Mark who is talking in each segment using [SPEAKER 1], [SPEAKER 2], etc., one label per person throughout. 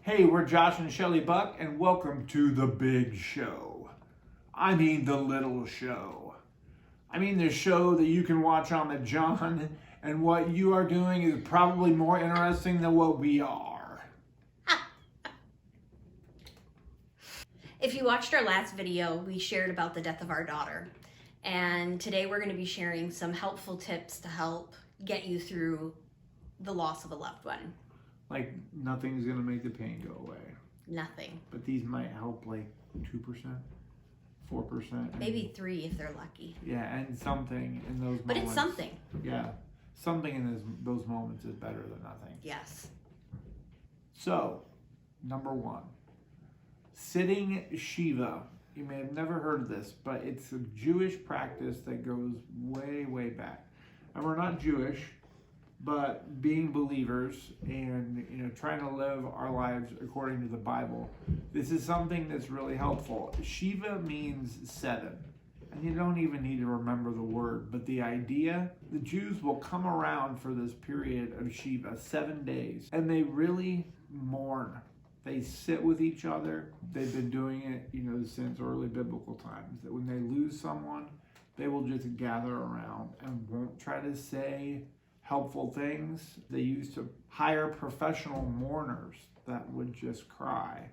[SPEAKER 1] Hey, we're Josh and Shelly Buck, and welcome to the big show. I mean the little show. I mean the show that you can watch on the John, and what you are doing is probably more interesting than what we are.
[SPEAKER 2] If you watched our last video, we shared about the death of our daughter. And today we're going to be sharing some helpful tips to help get you through the loss of a loved one.
[SPEAKER 1] Like, nothing's going to make the pain go away.
[SPEAKER 2] Nothing.
[SPEAKER 1] But these might help like 2%, 4%.
[SPEAKER 2] Maybe 3 if they're lucky.
[SPEAKER 1] Yeah, and something in those moments.
[SPEAKER 2] But it's something.
[SPEAKER 1] Yeah, something in those moments is better than nothing.
[SPEAKER 2] Yes.
[SPEAKER 1] So, number 1. Sitting Shiva. You may have never heard of this, but it's a Jewish practice that goes way, way back. And we're not Jewish, but being believers and trying to live our lives according to the Bible, this is something that's really helpful. Shiva means 7. And you don't even need to remember the word, but the idea, the Jews will come around for this period of Shiva, 7 days, and they really mourn. They sit with each other. They've been doing it, since early biblical times, that when they lose someone, they will just gather around and won't try to say helpful things. They used to hire professional mourners that would just cry.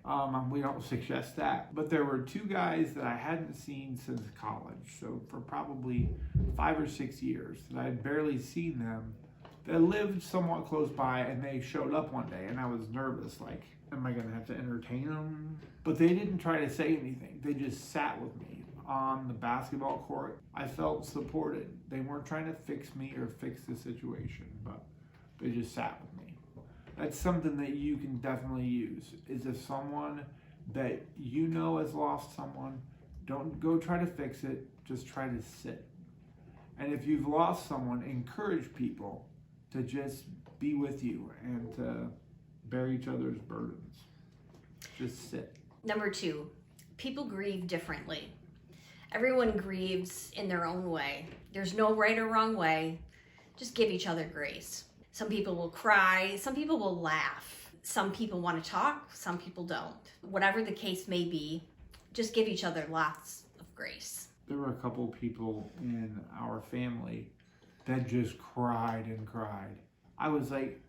[SPEAKER 1] We don't suggest that. But there were 2 guys that I hadn't seen since college, so for probably 5 or 6 years, that I had barely seen them. They lived somewhat close by, and they showed up one day, and I was nervous, like, am I going to have to entertain them? But they didn't try to say anything. They just sat with me on the basketball court. I felt supported. They weren't trying to fix me or fix the situation, but they just sat with me. That's something that you can definitely use, is if someone that has lost someone, don't go try to fix it, just try to sit. And if you've lost someone, encourage people to just be with you and to bear each other's burdens. Just sit.
[SPEAKER 2] Number 2, people grieve differently. Everyone grieves in their own way. There's no right or wrong way. Just give each other grace. Some people will cry. Some people will laugh. Some people want to talk. Some people don't. Whatever the case may be, just give each other lots of grace.
[SPEAKER 1] There were a couple people in our family that just cried and cried. I was like,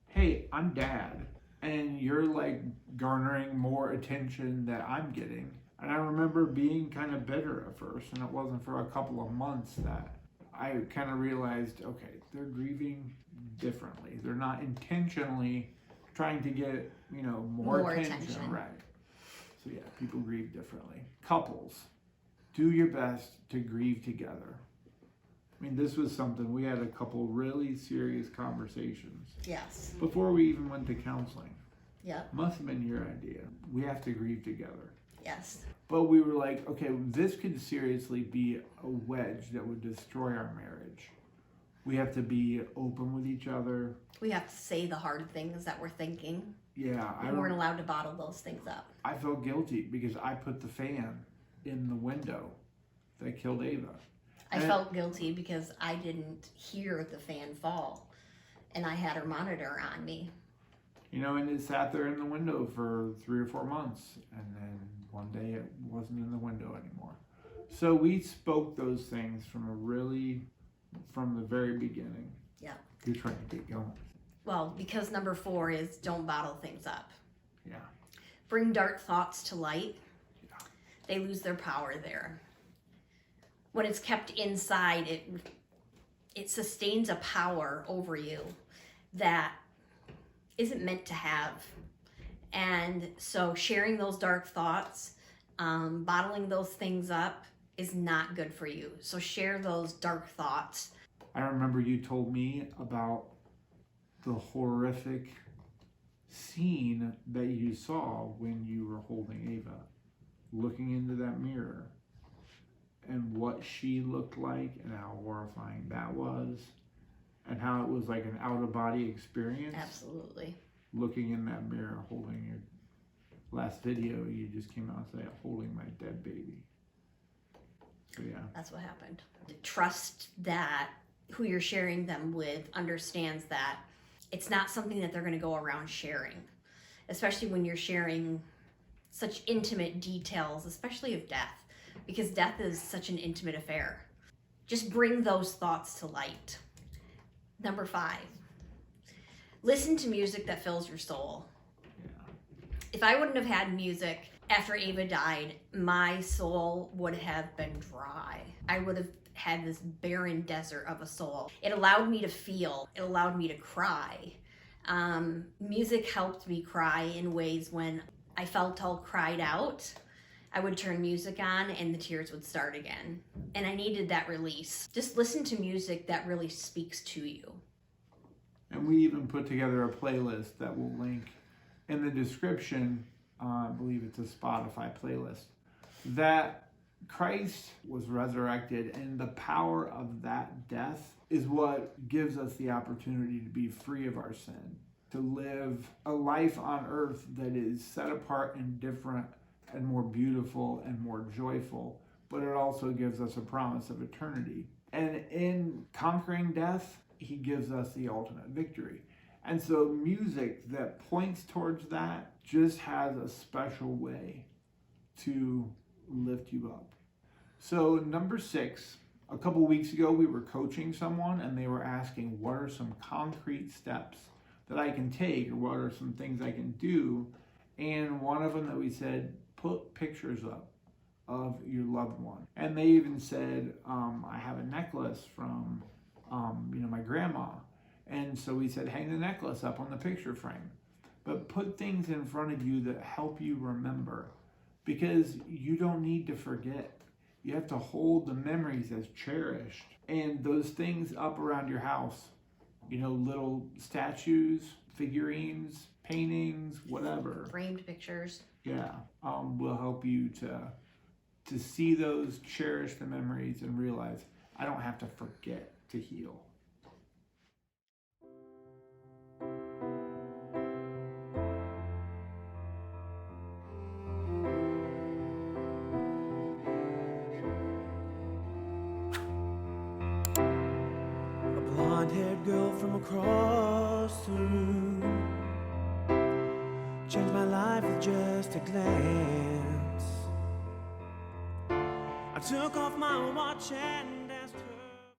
[SPEAKER 1] hey, I'm dad, and you're like garnering more attention that I'm getting. And I remember being kind of bitter at first, and it wasn't for a couple of months that I kind of realized, okay, they're grieving differently. They're not intentionally trying to get, more attention. Right. So yeah, people grieve differently. Couples, do your best to grieve together. I mean, this was something, we had a couple really serious conversations.
[SPEAKER 2] Yes.
[SPEAKER 1] Before we even went to counseling.
[SPEAKER 2] Yep.
[SPEAKER 1] Must have been your idea. We have to grieve together.
[SPEAKER 2] Yes.
[SPEAKER 1] But we were like, okay, this could seriously be a wedge that would destroy our marriage. We have to be open with each other.
[SPEAKER 2] We have to say the hard things that we're thinking.
[SPEAKER 1] Yeah.
[SPEAKER 2] We weren't allowed to bottle those things up.
[SPEAKER 1] I felt guilty because I put the fan in the window that killed Ava.
[SPEAKER 2] I felt guilty because I didn't hear the fan fall, and I had her monitor on me.
[SPEAKER 1] And it sat there in the window for 3 or 4 months, and then one day it wasn't in the window anymore. So we spoke those things from the very beginning.
[SPEAKER 2] Yeah.
[SPEAKER 1] You're trying to get going.
[SPEAKER 2] Well, because number 4 is don't bottle things up.
[SPEAKER 1] Yeah.
[SPEAKER 2] Bring dark thoughts to light.
[SPEAKER 1] Yeah.
[SPEAKER 2] They lose their power there. When it's kept inside, it sustains a power over you that isn't meant to have. And so sharing those dark thoughts, bottling those things up is not good for you. So share those dark thoughts.
[SPEAKER 1] I remember you told me about the horrific scene that you saw when you were holding Ava, looking into that mirror, and what she looked like and how horrifying that was, and how it was like an out-of-body experience.
[SPEAKER 2] Absolutely.
[SPEAKER 1] Looking in that mirror, holding your last video, you just came out and said, holding my dead baby. So yeah.
[SPEAKER 2] That's what happened. Trust that who you're sharing them with understands that it's not something that they're going to go around sharing. especially when you're sharing such intimate details, especially of death, because death is such an intimate affair. Just bring those thoughts to light. Number 5, listen to music that fills your soul. If I wouldn't have had music after Ava died, my soul would have been dry. I would have had this barren desert of a soul. It allowed me to feel, it allowed me to cry. Music helped me cry in ways when I felt all cried out. I would turn music on and the tears would start again. And I needed that release. Just listen to music that really speaks to you.
[SPEAKER 1] And we even put together a playlist that will link in the description. I believe it's a Spotify playlist. That Christ was resurrected, and the power of that death is what gives us the opportunity to be free of our sin, to live a life on earth that is set apart and different and more beautiful and more joyful, but it also gives us a promise of eternity. And in conquering death, he gives us the ultimate victory. And so music that points towards that just has a special way to lift you up. So number 6, a couple weeks ago we were coaching someone and they were asking, what are some concrete steps that I can take, or what are some things I can do? And one of them that we said, put pictures up of your loved one. And they even said, I have a necklace from my grandma. And so we said, hang the necklace up on the picture frame. But put things in front of you that help you remember, because you don't need to forget. You have to hold the memories as cherished. And those things up around your house, little statues, figurines, paintings, whatever.
[SPEAKER 2] Framed pictures.
[SPEAKER 1] Yeah, will help you to see those, cherish the memories, and realize I don't have to forget to heal.
[SPEAKER 3] Blonde-haired girl from across the room changed my life with just a glance. I took off my watch and